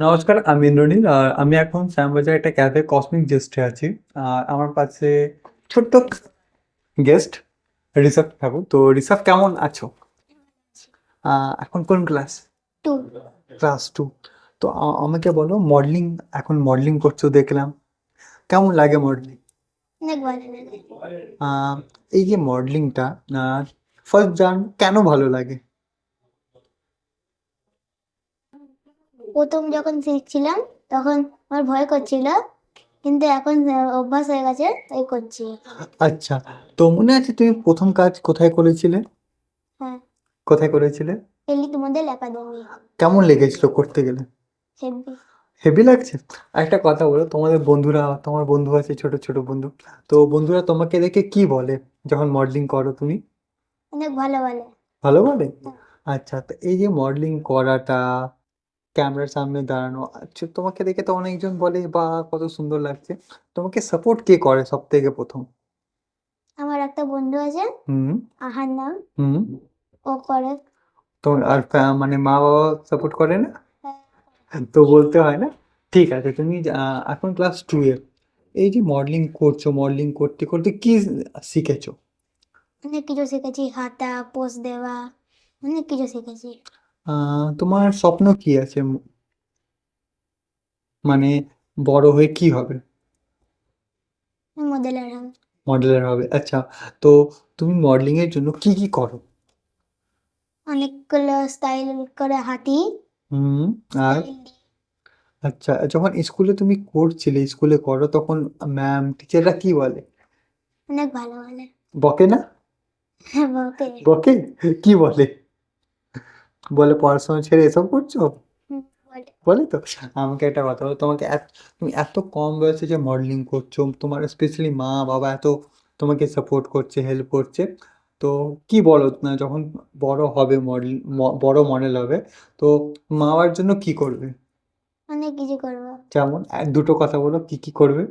নমস্কার, আমি ইন্দ্রনীল। আর আমি এখন শ্যামবাজার একটা ক্যাফে কসমিক জেস্টে আছি। আর আমার পাশে ছোট্ট গেস্ট ঋষভ ঠাকুর। তো ঋষভ, কেমন আছো? এখন কোন ক্লাস? টু। ক্লাস 2। তো আমাকে বলো, মডেলিং, এখন মডেলিং করছো দেখলাম, কেমন লাগে মডেলিং? অনেক ভালো লাগে। এই যে মডেলিংটা, ফার্স্ট কেন ভালো লাগে? প্রথম যখন শিখছিলাম তখন আমার ভয় করছিল, কিন্তু এখন অভ্যাস হয়ে গেছে, তাই করছি। আচ্ছা, তো মনে আছে তুমি প্রথম কাজ কোথায় করেছিলে? হ্যাঁ, কোথায় করেছিলে? Elite model academy. কেমন লেগেছিল করতে গেলে? হেভি। হেভি লাগছে? একটা কথা বলো, তোমাদের বন্ধুরা, তোমার বন্ধু আছে ছোট ছোট বন্ধু, তো বন্ধুরা তোমাকে দেখে কি বলে যখন মডেলিং করো তুমি? অনেক ভালো ভালো। ভালো বলে? হ্যাঁ, আচ্ছা, তো এই যে মডেলিং করাটা, ক্যামেরার সামনে দাঁড়ানো, আচ্ছা তোমাকে দেখে তো অনেকজন বলে বা কত সুন্দর লাগছে, তোমাকে সাপোর্ট কে করে সব থেকে প্রথম? আমার একটা বন্ধু আছে, হুম। আহার নাম। হুম। ও করে। তো আর মানে মা বাবা সাপোর্ট করে না? হ্যাঁ, তো বলতে হয় না? ঠিক আছে, তুমি এখন ক্লাস 2 এ এই যে মডেলিং করছো, মডেলিং করতে করতে কি শিখেছো? অনেক কিছু শিখেছি, হাতা পোজ দেওয়া, অনেক কিছু শিখেছি। তোমার স্বপ্ন কি আছে? মানে বড় হয়ে কি হবে? মডেলের হবে। মডেলার হবে, আচ্ছা। তো তুমি মডেলিং এর জন্য কি কি করো? অনেকগুলো স্টাইল করে হাঁটি। হুম। আর স্টাইল দিই। আচ্ছা, যখন স্কুলে তুমি করছিলে, স্কুলে করো তখন ম্যাম টিচাররা কি বলে? অনেক ভালো বলে। বকে না? হ্যাঁ, ওকে। বকে? কি বলে? বলে পড়াশোনা ছেড়ে এসব করছো? বলে। বলে তো। আমাকে একটা কথা বলো, তোমাকে তুমি এত কম বয়সে যে মডেলিং করছো, তোমার স্পেশালি মা বাবা এত তোমাকে সাপোর্ট করছে, হেল্প করছে, তো কি বলো না, যখন বড় হবে মডেল, বড় মডেল হবে, তো মা বাবার জন্য কি করবে? অনেক কিছু করবো। যেমন এক দুটো কথা বলো, কি কি করবে?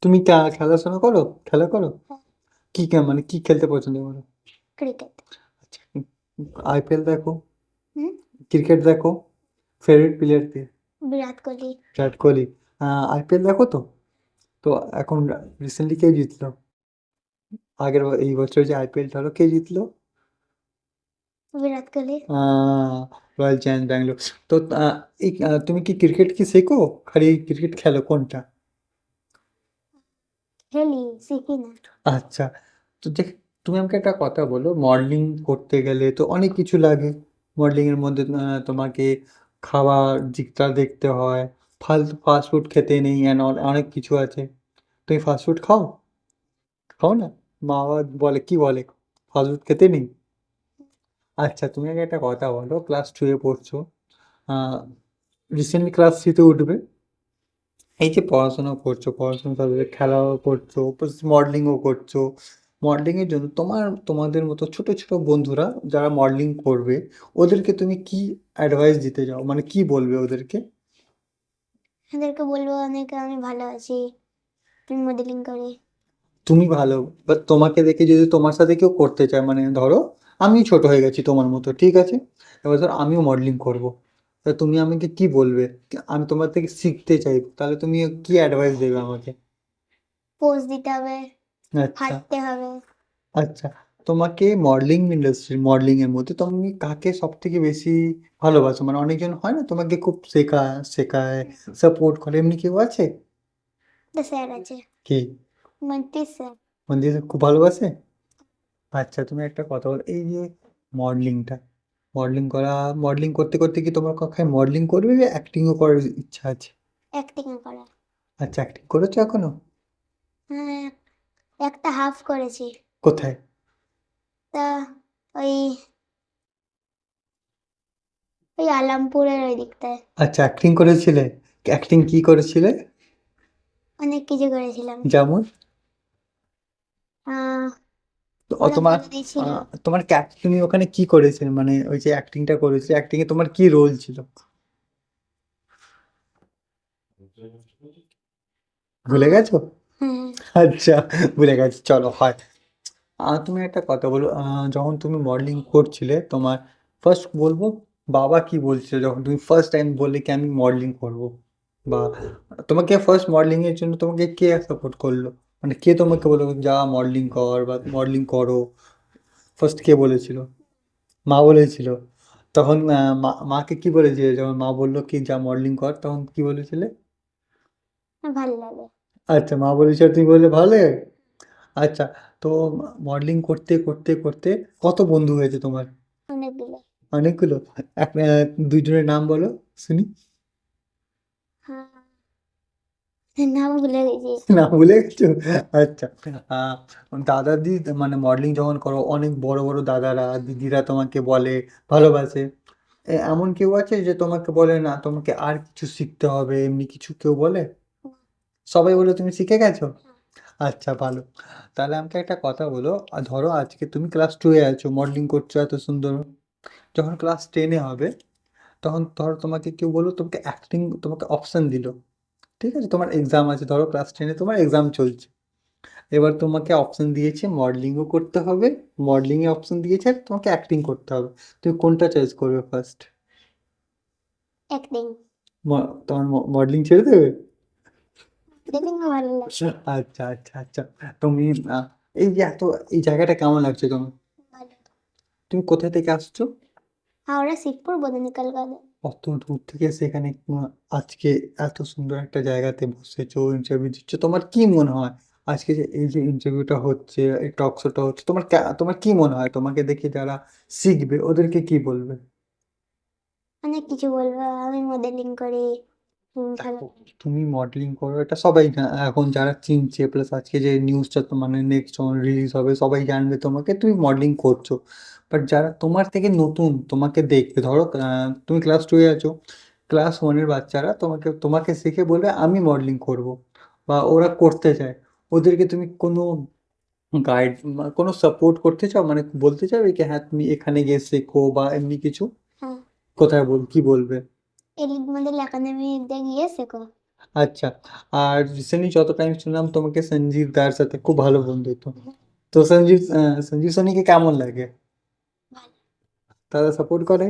তুমি খেলাশোনা করো? খেলা করো? কি মানে কি খেলতে পছন্দ করো? ক্রিকেট। আচ্ছা, আইপিএল দেখো? হুম। ক্রিকেট দেখো? ফেভারিট প্লেয়ার কে? বিরাট কোহলি। বিরাট কোহলি। আইপিএল দেখো তো? তো এখন রিসেন্টলি কে জিতলো? এই বছর যে আইপিএলটা হলো, কে জিতলো? বিরাট কোহলি। Royal challenge Bangalore. তো তুমি কি ক্রিকেট কি শেখো, খালি ক্রিকেট খেলো, কোনটা? খেলি, শিখি না। আচ্ছা, তো তুমি আমাকে একটা কথা বলো, মডেলিং করতে গেলে তো অনেক কিছু লাগে। মডেলিং এর মধ্যে তোমাকে খাওয়ার দিকটা দেখতে হয়, ফালতু ফাস্ট ফুড খেতে নেই, অনেক কিছু আছে। তুমি ফাস্ট ফুড খাও? খাও না? মা বাবা বলে, কি বলে, ফাস্ট ফুড খেতে নেই? আচ্ছা, তুমি আগে একটা কথা বলো, ক্লাস 2 এ পড়ছো, রিসেন্টলি ক্লাস 3-তে উঠবে, এই যে পড়াশোনা করছো, পড়াশোনার সাথে সাথে খেলাও করছো, মডেলিংও করছো, মডেলিং এর জন্য তোমাদের মতো ছোট ছোট বন্ধুরা যারা মডেলিং করবে, ওদেরকে তুমি কি অ্যাডভাইস দিতে চাও, মানে কি বলবে ওদেরকে? এদেরকে বলবো অনেক আমি ভালো আছি, আমি মডেলিং করি। তুমি ভালো, বা তোমাকে দেখে যদি তোমার সাথে কেউ করতে চায়, মানে ধরো আমি ছোট হয়ে গেছি তোমার মতো, ঠিক আছে, এবার ধরো আমিও মডেলিং করব, তা তুমি আমাকে কি বলবে? আমি তোমার থেকে শিখতে চাই, তাহলে তুমি কি অ্যাডভাইস দেবে আমাকে? পোজ দিতে হবে, আচ্ছা। হাঁটতে হবে। আচ্ছা, তোমাকে মডেলিং ইন্ডাস্ট্রি, মডেলিং এর মধ্যে তুমি কাকে সব থেকে বেশি ভালোবাসো? মানে অনেকজন হয় না তোমাকে খুব শেখায় শেখায়, সাপোর্ট করে, এমনি কেউ আছে? একটা স্যার আছে, কি? মন্ত্রী স্যার। মন্দির খুব ভালোবাসে? আচ্ছা, তুমি একটা কথা বলো, এই যে মডেলিংটা, মডেলিং করা, মডেলিং করতে করতে কি তোমার কখনো মডেলিং করবে, অ্যাক্টিংও করার ইচ্ছা আছে? অ্যাক্টিং করা। আচ্ছা, অ্যাক্টিং করেছো এখনো? হ্যাঁ, একটা হাফ করেছি। কোথায়? তা ওই ওই আলামপুরের ওই দিকটায়। আচ্ছা, অ্যাক্টিং করেছিলে? অ্যাক্টিং কি করেছিলে? অনেক কিছু করেছিলাম। যেমন? আহ তো ওরা তোমার বলে দিয়েছিল। তোমার তুমি ওখানে কি করেছিলে, মানে ওই যে অ্যাক্টিংটা করেছিলে, অ্যাক্টিং এ তোমার কি রোল ছিল? ভুলে আহ গেছো? হ্যাঁ। আচ্ছা, ভুলে গেছি, চলো হয়। তুমি একটা কথা বলো, যখন তুমি মডেলিং করছিলে, তোমার ফার্স্ট বলবো, বাবা কি বলছিল যখন তুমি ফার্স্ট টাইম বললে কি আমি মডেলিং করব, বা তোমাকে ফার্স্ট মডেলিং এর জন্য তোমাকে কে সাপোর্ট করলো, মানে কে তোমাকে বললো যা মডেলিং কর বা মডেলিং করো, ফার্স্ট কে বলেছিল? মা বলেছিল। তখন মাকে কি বলেছিলে যখন মা বললো কি যা মডেলিং কর, তখন কি বলেছিলে? ভালো লাগে। আচ্ছা, মা বলেছিল, তুমি বললে ভালো লাগে? আচ্ছা, তো মডেলিং করতে করতে করতে কত বন্ধু হয়েছে তোমার? অনেকগুলো। অনেকগুলো। এক দুইজনের নাম বলো শুনি। হ্যাঁ, নাম ভুলে গেছি। নাম ভুলে গেছো? আচ্ছা। দাদাদি মানে মডেলিং যখন করো অনেক বড় বড় দাদারা দিদিরা তোমাকে বলে ভালোবাসে, এমন কেউ আছে যে তোমাকে বলে না তোমাকে আর কিছু শিখতে হবে, এমনি কিছু কেউ বলে? সবাই বলে তুমি শিখে গেছো? আচ্ছা, ভালো। তাহলে আমাকে একটা কথা বলো, ধরো আজকে তুমি ক্লাস 2-এ আছো, মডেলিং করছো এত সুন্দর, যখন ক্লাস 10-এ হবে তখন ধরো তোমাকে কেউ বললো তোমাকে অ্যাক্টিং, তোমাকে অপশন দিল, ঠিক আছে, তোমার এক্সাম আছে, ধরো ক্লাস 10-এ তোমার এক্সাম চলছে, এবার তোমাকে অপশন দিয়েছে মডেলিংও করতে হবে, মডেলিংয়ে অপশন দিয়েছে আর তোমাকে অ্যাক্টিং করতে হবে, তুমি কোনটা চয়েস করবে ফার্স্ট? অ্যাক্টিং। তোমার মডেলিং ছেড়ে দেবে? দেখুন ভালো লাগে। আচ্ছা আচ্ছা আচ্ছা। তুমি এই যে এই জায়গাটা কেমন লাগছে তোমার? ভালো। তুমি কোথা থেকে আসছো? Howrah Shibpur botanical garden. অত দূর থেকে সেখানে আজকে এত সুন্দর একটা জায়গাতে বসেছো, ইন্টারভিউ দিচ্ছ, তোমার কি মনে হয় আজকে যে এই যে ইন্টারভিউটা হচ্ছে, এই টক শোটা হচ্ছে, তোমার তোমার কি মনে হয় তোমাকে দেখে যারা শিখবে ওদেরকে কি বলবে? অনেক কিছু বলবো, আমি মডেলিং করি। ভালো। দেখো, তুমি মডেলিং করো এটা সবাই এখন যারা চিনছে, প্লাস আজকে যে নিউজটা তো মানে নেক্সট যখন রিলিজ হবে সবাই জানবে তোমাকে তুমি মডেলিং করছো, বাট যারা তোমার থেকে নতুন তোমাকে দেখবে, ধরো তুমি ক্লাস 2-এ আছো, ক্লাস 1-এর বাচ্চারা তোমাকে তোমাকে শিখে বলবে আমি মডেলিং করব, বা ওরা করতে চায়, ওদেরকে তুমি কোনো গাইড কোনো সাপোর্ট করতে চাও, মানে বলতে চাও কি হ্যাঁ তুমি এখানে গিয়ে শেখো বা এমনি কিছু? হ্যাঁ, কোথায় কি বলবে? এলিট মডেল একাডেমিতে গিয়ে শেখো। আচ্ছা। আর রিসেন্টলি যত টাইম শুনলাম তোমাকে সঞ্জীব দার সাথে খুব ভালো বন্ধুত্ব, তো সঞ্জীব সনিকে কেমন লাগে? ভালো। তারা সাপোর্ট করে?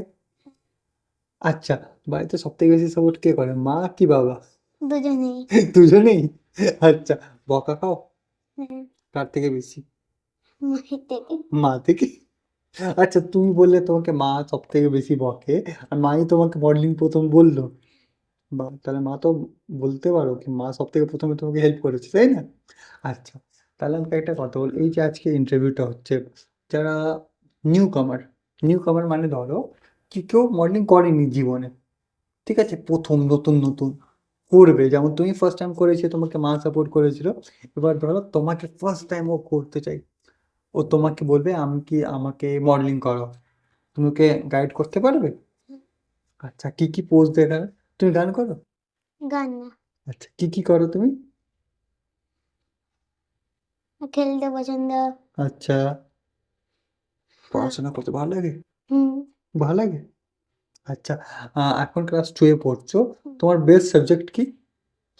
আচ্ছা, বাড়িতে সব থেকে বেশি সাপোর্ট কে করে, মা কি বাবা? দুজনেই। দুজনেই? আচ্ছা, বকা খাও হ্যাঁ, কার থেকে বেশি? মায়ের থেকে। মা থেকে? আচ্ছা, তুমি বললে তোমাকে মা সব থেকে বেশি বকে, আর মাই তোমাকে মডেলিং প্রথম বললো, বা তাহলে মা তো বলতে পারো কি মা সব থেকে প্রথমে তোমাকে হেল্প করেছে, তাই না? আচ্ছা, তাহলে আমাকে একটা কথা বল, এই যে আজকে ইন্টারভিউটা হচ্ছে, যারা নিউ কামার, নিউ কামার মানে ধরো কি কেউ মডেলিং করেনি জীবনে, ঠিক আছে, প্রথম নতুন নতুন করবে, যেমন তুমি ফার্স্ট টাইম করেছো তোমাকে মা সাপোর্ট করেছিল, এবার ধরো তোমাকে ফার্স্ট টাইম ও করতে চাই, ও তোমাকে বলবে আমি কি আমাকে মডেলিং করাও, তুমি ওকে গাইড করতে পারবে? আচ্ছা, কি কি পোজ দেখাবে? তুমি গান করো? গান না, আচ্ছা, কি কি করো তুমি? খেলতে পছন্দ। আচ্ছা, হ্যাঁ। পড়াশোনা করতে ভালো লাগে? হুম। ভালো লাগে। আচ্ছা, এখন ক্লাস 2-এ পড়ছো, তোমার বেস্ট সাবজেক্ট কি?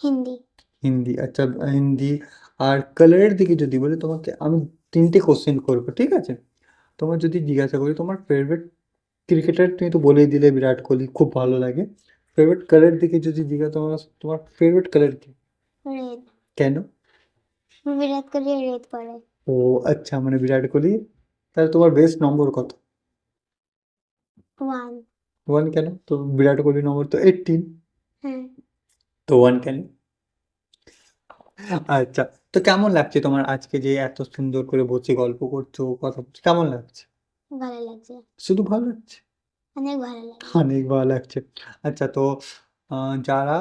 হিন্দি। হিন্দি। আচ্ছা, হিন্দি। আর কালারের দিকে যদি বলি তোমাকে আমি 3টে কোশ্চেন করবো, ঠিক আছে, তোমার যদি জিজ্ঞাসা করি তোমার ফেভারিট ক্রিকেটার, তুমি তো বলেই দিলে বিরাট কোহলি খুব ভালো লাগে, ফেভারিট কালার দিকে যদি জিজ্ঞাসা, তোমার তোমার ফেভারিট কালার কি? রেড। কেন? বিরাট কোহলি রেড পরে। ও আচ্ছা, মানে বিরাট কোহলি। তাহলে তোমার বেস্ট নম্বর কত? 1। 1 কেন? তো বিরাট কোহলি নম্বর তো 18, হ্যাঁ, তো 1 কেন? আচ্ছা, তো কেমন লাগছে তোমার আজকে যে এত সুন্দর করে বসে গল্প করছো, কথা বলছো, কেমন লাগছে? ভালো লাগছে। শুধু ভালো লাগছে? অনেক ভালো লাগছে। অনেক ভালো লাগছে। আচ্ছা, তো যারা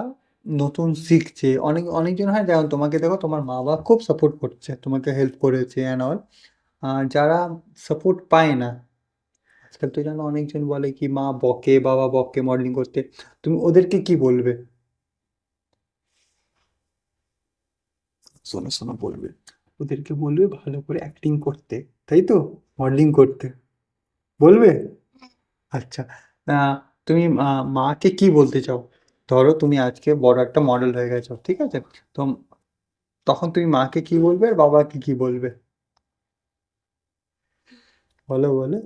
নতুন শিখছে, অনেক অনেকজন হয় যেমন তোমাকে দেখো তোমার মা বাবা খুব সাপোর্ট করছে, তোমাকে হেল্প করেছে অ্যান্ড অল, যারা সাপোর্ট পায় না, আজকাল তো জানো অনেকজন বলে কি মা বকে বাবা বকে মডেলিং করতে, তুমি ওদেরকে কি বলবে? শোনো শোনো, বলবে, ওদেরকে বলবে ভালো করে অ্যাক্টিং করতে, তাই তো, মডেলিং করতে বলবে? আচ্ছা, আহ, তুমি মাকে কি বলতে চাও, ধরো তুমি আজকে বড় একটা মডেল হয়ে গেছো, ঠিক আছে, তো তখন তুমি মাকে কি বলবে আর বাবাকে কি বলবে? বলো বলো,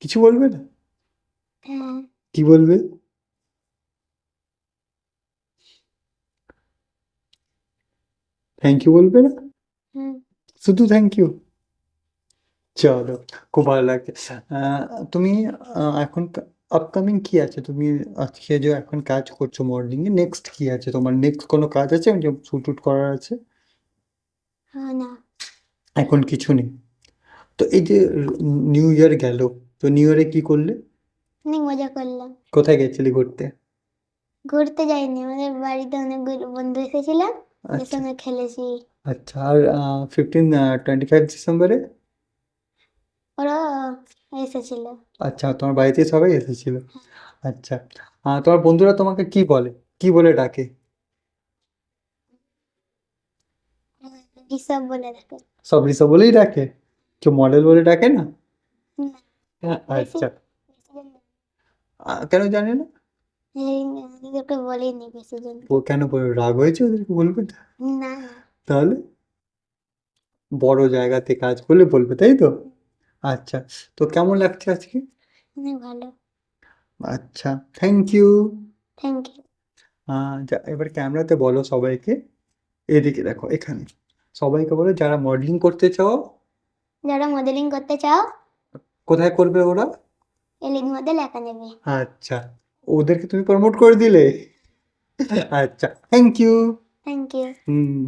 কিছু বলবে না? হ্যাঁ কি বলবে? থ্যাংক ইউ বলবে না? হুম শুধু থ্যাংক ইউ? চলো, খুব ভালো লাগছে। তুমি এখন আপকামিং কি আছে? তুমি আজকে যে এখন কাজ করছো মর্নিং এ, নেক্সট কি আছে তোমার? নেক্সট কোনো কাজ আছে যে শুট টুট করার আছে? না এখন কিছু নেই। তো এই যে নিউ ইয়ার গেল, তো নিউ ইয়ারে কি করলে? অনেক মজা করলাম। কোথায় গেছিলি ঘুরতে? ঘুরতে যাইনি, আমাদের বাড়িতে অনেকগুলো বন্ধু এসেছিল, ওদের আচ্ছা সঙ্গে খেলেছি। আচ্ছা। আর 25 ডিসেম্বরে? ওরা এসেছিল। আচ্ছা, তোমার বাড়িতে সবাই এসেছিল। আচ্ছা। তোমার বন্ধুরা তোমাকে কি বলে, কি বলে ডাকে? ঋষভ বলে থাকে। সব রিসা বলেই ডাকে? কেউ মডেল বলে ডাকে না? না, বেশি আচ্ছা। বেশি জন না। কেন জানি না? ওদেরকে বলিনি বেশি ও জনকে। কেন রাগ হয়েছে ওদেরকে বলবে না? না তাহলে বড় জায়গাতে কাজ করলে বলবে, তাই তো? আচ্ছা। তো কেমন লাগছে আজকে? অনেক ভালো। আচ্ছা, থ্যাংক ইউ। Thank you. এবার ক্যামেরাতে বলো সবাইকে, এদিকে দেখো এখানে, সবাইকে বলো যারা মডেলিং করতে চাও। যারা মডেলিং করতে চাও, কোথায় করবে ওরা? Elite model academy. আচ্ছা, ওদেরকে তুমি প্রমোট করে দিলে। আচ্ছা, thank you. Thank you. Hmm.